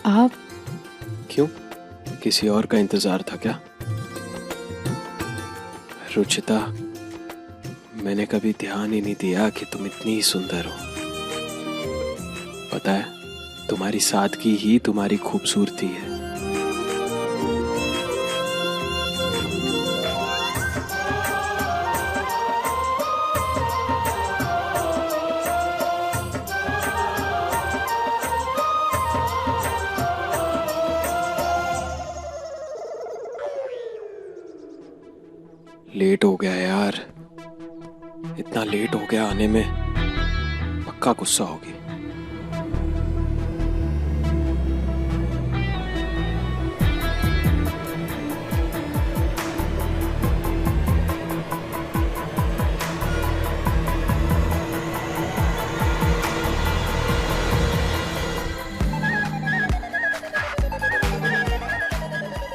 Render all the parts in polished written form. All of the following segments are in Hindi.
आप? क्यों, किसी और का इंतजार था क्या? रुचिता, मैंने कभी ध्यान ही नहीं दिया कि तुम इतनी ही सुंदर हो। पता है, तुम्हारी सादगी ही तुम्हारी खूबसूरती है। लेट हो गया यार, इतना लेट हो गया आने में, पक्का गुस्सा होगी।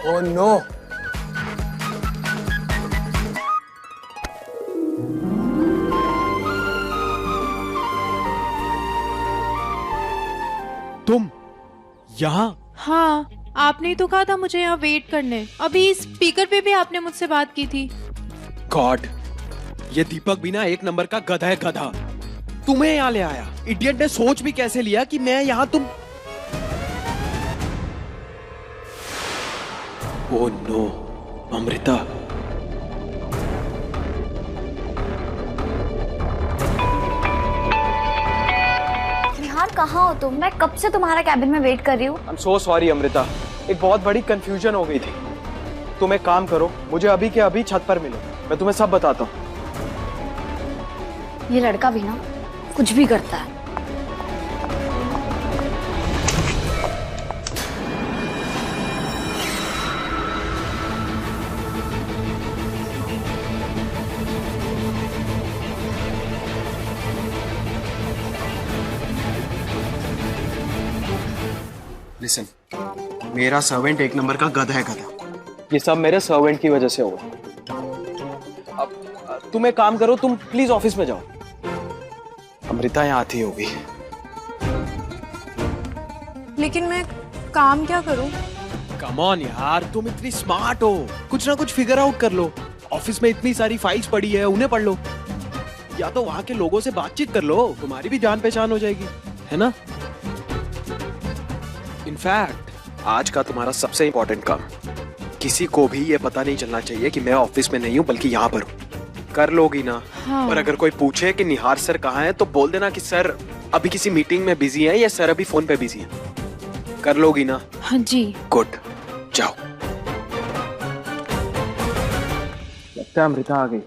ओह नो, तुम यहाँ? हाँ, आपने ही तो कहा था मुझे यहाँ वेट करने। अभी स्पीकर पे भी आपने मुझसे बात की थी। गॉड, ये दीपक भी ना एक नंबर का गधा है, गधा। तुम्हें यहाँ ले आया। इडियट ने सोच भी कैसे लिया कि मैं यहाँ तुम। Oh no, Amrita. निहार कहाँ हो तुम? मैं कब से तुम्हारा कैबिन में वेट कर रही हूँ। I am so sorry Amrita, एक बहुत बड़ी कंफ्यूजन हो गई थी। तुम एक काम करो, मुझे अभी के अभी छत पर मिलो, मैं तुम्हें सब बताता हूँ। ये लड़का भी ना कुछ भी करता है। लिसन, मेरा सर्वेंट एक नंबर का गधा है, गधा। ये सब मेरे सर्वेंट की वजह से हुआ। अब तुम एक काम करो, तुम प्लीज ऑफिस में जाओ। अमृता यहाँ आती होगी। लेकिन मैं काम क्या करूँ? कम ऑन यार, तुम इतनी स्मार्ट हो, कुछ ना कुछ फिगर आउट कर लो। ऑफिस में इतनी सारी फाइल्स पड़ी है, उन्हें पढ़ लो, या तो वहां के लोगों से बातचीत कर लो, तुम्हारी भी जान पहचान हो जाएगी, है ना? इनफैक्ट आज का तुम्हारा सबसे इंपॉर्टेंट काम, किसी को भी ये पता नहीं चलना चाहिए कि मैं ऑफिस में नहीं हूँ बल्कि यहाँ पर हूँ। कर लोगी ना? हाँ। और अगर कोई पूछे कि निहार सर कहाँ हैं, तो बोल देना कि सर अभी किसी मीटिंग में बिजी हैं या सर अभी फोन पे बिजी हैं। कर लोगी ना? हाँ जी। गुड, जाओ। लगता है अमृता आ गई।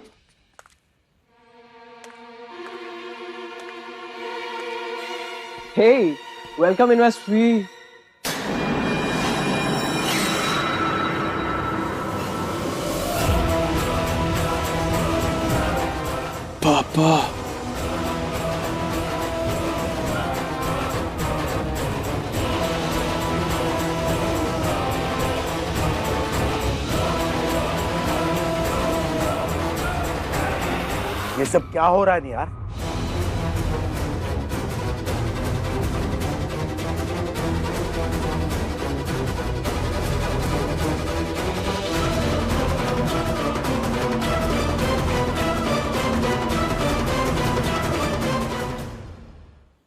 Hey, welcome in my sweet. पापा, ये सब क्या हो रहा है यार?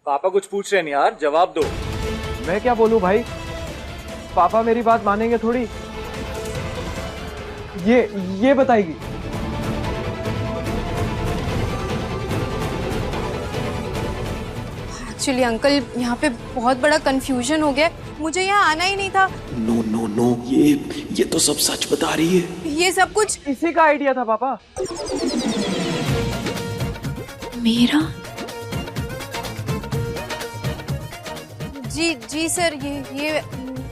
पापा कुछ पूछ रहे हैं यार, जवाब दो। मैं क्या बोलूं भाई, पापा मेरी बात मानेंगे थोड़ी। ये बताएगी। एक्चुअली अंकल, यहाँ पे बहुत बड़ा कंफ्यूजन हो गया। मुझे यहाँ आना ही नहीं था। नो नो नो, ये तो सब सच बता रही है। ये सब कुछ इसी का आइडिया था पापा। मेरा? जी सर, ये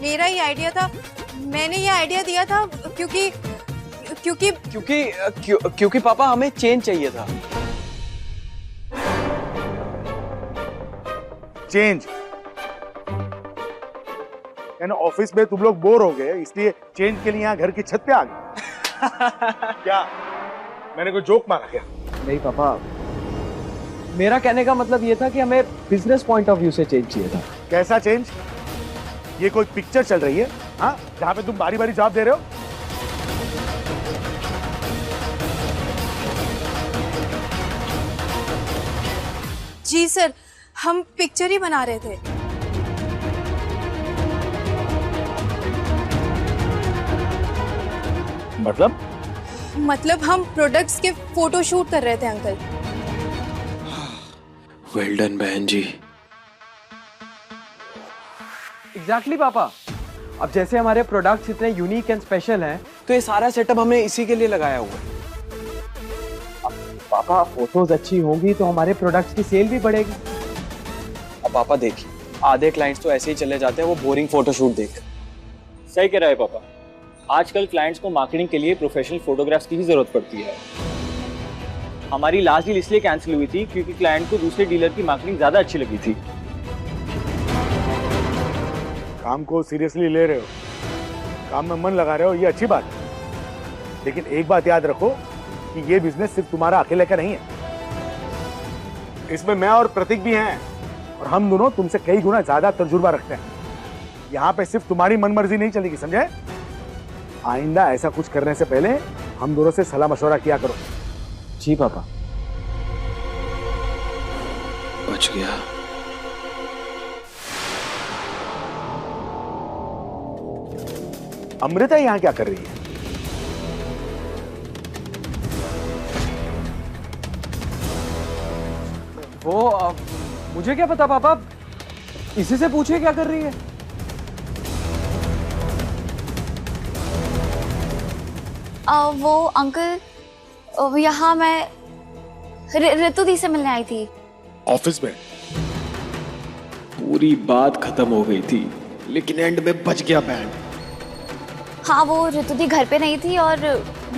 मेरा ही आइडिया था। मैंने ये आइडिया दिया था क्योंकि पापा हमें चेंज चाहिए था। चेंज? यानी ऑफिस में तुम लोग बोर हो गए, इसलिए चेंज के लिए यहाँ घर की छत पे आ गए? क्या मैंने कोई जोक मारा क्या? नहीं पापा, मेरा कहने का मतलब ये था कि हमें बिजनेस पॉइंट ऑफ व्यू से चेंज चाहिए था। कैसा चेंज? ये कोई पिक्चर चल रही है हाँ, जहाँ पे तुम बारी बारी जवाब दे रहे हो? जी सर, हम पिक्चर ही बना रहे थे। मतलब हम प्रोडक्ट्स के फोटो शूट कर रहे थे अंकल। वेल डन बहन जी। एग्जैक्टली पापा। अब जैसे हमारे प्रोडक्ट्स इतने यूनिक एंड स्पेशल हैं, तो ये सारा सेटअप हमने इसी के लिए लगाया हुआ है। अब पापा फोटोज अच्छी होंगी तो हमारे प्रोडक्ट्स की सेल भी बढ़ेगी। अब पापा देखिए, आधे क्लाइंट्स तो ऐसे ही चले जाते हैं वो बोरिंग फोटोशूट देख। सही कह रहा है पापा। आजकल क्लाइंट्स को मार्केटिंग के लिए प्रोफेशनल फोटोग्राफ्स की भी जरूरत पड़ती है। हमारी लास्ट डील इसलिए कैंसिल हुई थी क्योंकि क्लाइंट को दूसरे डीलर की मार्केटिंग ज्यादा अच्छी लगी थी। काम को सीरियसली ले रहे हो, काम में मन लगा रहे हो, ये अच्छी बात है। लेकिन एक बात याद रखो कि ये बिजनेस सिर्फ तुम्हारा अकेले का नहीं है। इसमें मैं और प्रतीक भी हैं और हम दोनों तुमसे कई गुना ज्यादा तजुर्बा रखते हैं। यहाँ पे सिर्फ तुम्हारी मनमर्जी नहीं चलेगी, समझे? आइंदा ऐसा कुछ करने से पहले हम दोनों से सलाह मशवरा किया करो। जी पापा। बच गया। अमृता यहाँ क्या कर रही है? वो मुझे क्या पता पापा, इसी से पूछिए क्या कर रही है। वो अंकल, यहाँ मैं ऋतु दी से मिलने आई थी। ऑफिस में? पूरी बात खत्म हो गई थी लेकिन एंड में बच गया बैंड। हाँ, वो ऋतु दी घर पे नहीं थी और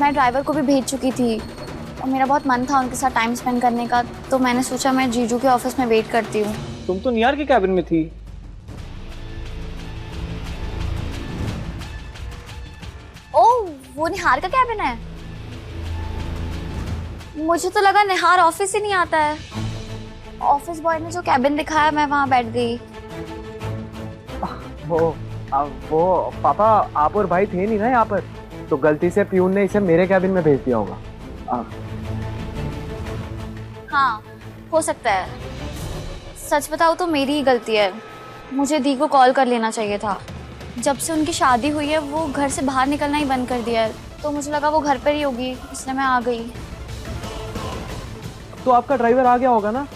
मैं ड्राइवर को भी भेज चुकी थी और मेरा बहुत मन था उनके साथ टाइम स्पेंड करने का, तो मैंने सोचा मैं जीजू के ऑफिस में वेट करती हूँ। तुम तो निहार के कैबिन में थी। ओह, वो निहार का कैबिन है? मुझे तो लगा निहार ऑफिस ही नहीं आता है। ऑफिस बॉय ने जो कैबिन दिखाया मैं वहां बैठ गई। वो पापा, आप और भाई थे नहीं ना यहाँ पर, तो गलती से प्यून ने इसे मेरे कैबिन में भेज दिया होगा। हाँ, हो सकता है। सच बताओ तो मेरी ही गलती है। मुझे दी को कॉल कर लेना चाहिए था। जब से उनकी शादी हुई है वो घर से बाहर निकलना ही बंद कर दिया है, तो मुझे लगा वो घर पर ही होगी, इसलिए मैं आ गई। तो आपका ड्राइवर आ गया होगा ना?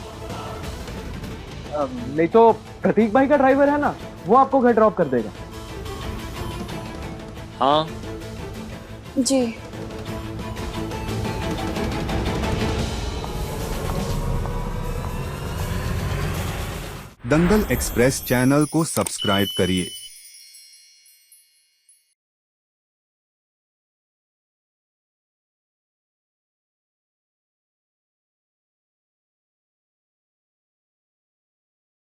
नहीं तो प्रतीक भाई का ड्राइवर है ना, वो आपको घर ड्रॉप कर देगा। हाँ जी। दंगल एक्सप्रेस चैनल को सब्सक्राइब करिए